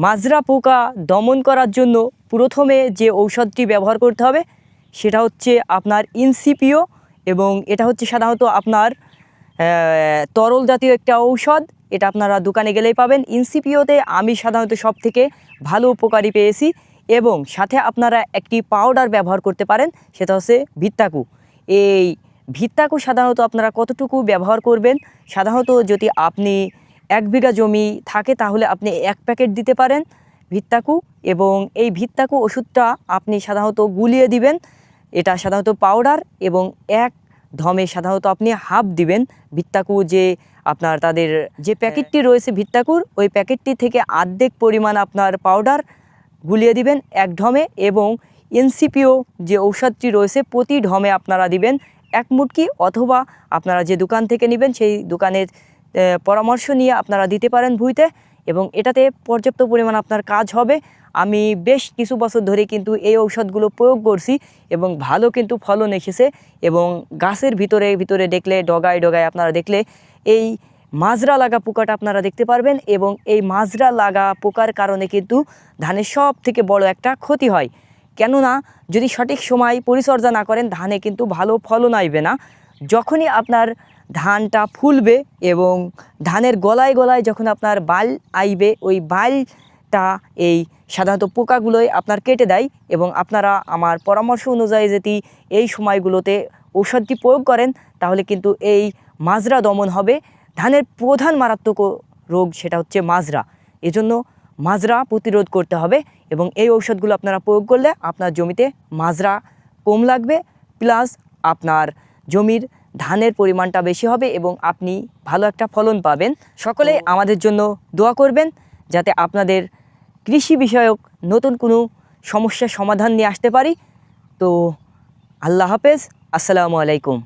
মাজরা পোকা দমন করার জন্য প্রথমে যে ঔষধটি ব্যবহার করতে হবে সেটা হচ্ছে আপনার ইনসিপিও, এবং এটা হচ্ছে সাধারণত আপনার তরল জাতীয় একটা ঔষধ। এটা আপনারা দোকানে গেলেই পাবেন। ইনসিপিওতে আমি সাধারণত সব থেকে ভালো উপকারী পেয়েছি, এবং সাথে আপনারা একটি পাউডার ব্যবহার করতে পারেন, সেটা হচ্ছে ভিত্তাকু। এই ভিত্তাকু সাধারণত আপনারা কতটুকু ব্যবহার করবেন, সাধারণত যদি আপনি 1 বিঘা জমি থাকে তাহলে আপনি 1 প্যাকেট দিতে পারেন ভিত্তাকু, এবং এই ভিত্তাকু ওষুধটা আপনি সাধারণত গুলিয়ে দিবেন। এটা সাধারণত পাউডার, এবং এক ধমে সাধারণত আপনি হাফ দিবেন ভিত্তাকু। যে আপনার তাদের যে প্যাকেটটি রয়েছে ভিত্তাকুর, ওই প্যাকেটটি থেকে অর্ধেক পরিমাণ আপনার পাউডার গুলিয়ে দিবেন এক ঢমে, এবং এনসিপিও যে ঔষধটি রয়েছে প্রতি ঢমে আপনারা দিবেন 1 মুটকি, অথবা আপনারা যে দোকান থেকে নেবেন সেই দোকানের পরামর্শ নিয়ে আপনারা দিতে পারেন ভুঁইতে, এবং এটাতে পর্যাপ্ত পরিমাণ আপনার কাজ হবে। আমি বেশ কিছু বছর ধরে কিন্তু এই ঔষধগুলো প্রয়োগ করছি, এবং ভালো কিন্তু ফলন এসেছে। এবং গাছের ভিতরে দেখলে ডগায় আপনারা দেখলে এই মাজরা লাগা পোকাটা আপনারা দেখতে পারবেন, এবং এই মাজরা লাগা পোকার কারণে কিন্তু ধানের সব থেকে বড় একটা ক্ষতি হয়। কেননা যদি সঠিক সময় পরিচর্যা না করেন ধানে কিন্তু ভালো ফলন আসবে না। যখনই আপনার ধানটা ফুলবে এবং ধানের গলায় যখন আপনার বাল আইবে, ওই বালটা এই সাধারণত পোকাগুলোই আপনার কেটে দেয়। এবং আপনারা আমার পরামর্শ অনুযায়ী যদি এই সময়গুলোতে ঔষধটি প্রয়োগ করেন তাহলে কিন্তু এই মাজরা দমন হবে। ধানের প্রধান মারাত্মক রোগ সেটা হচ্ছে মাজরা, এজন্য মাজরা প্রতিরোধ করতে হবে, এবং এই ঔষধগুলো আপনারা প্রয়োগ করলে আপনার জমিতে মাজরা কম লাগবে, প্লাস আপনার জমির ধানের পরিমাণটা বেশি হবে, এবং আপনি ভালো একটা ফলন পাবেন। সকলেই আমাদের জন্য দোয়া করবেন যাতে আপনাদের কৃষি বিষয়ক নতুন কোনো সমস্যার সমাধান নিয়ে আসতে পারি। তো আল্লাহ হাফেজ, আসসালামু আলাইকুম।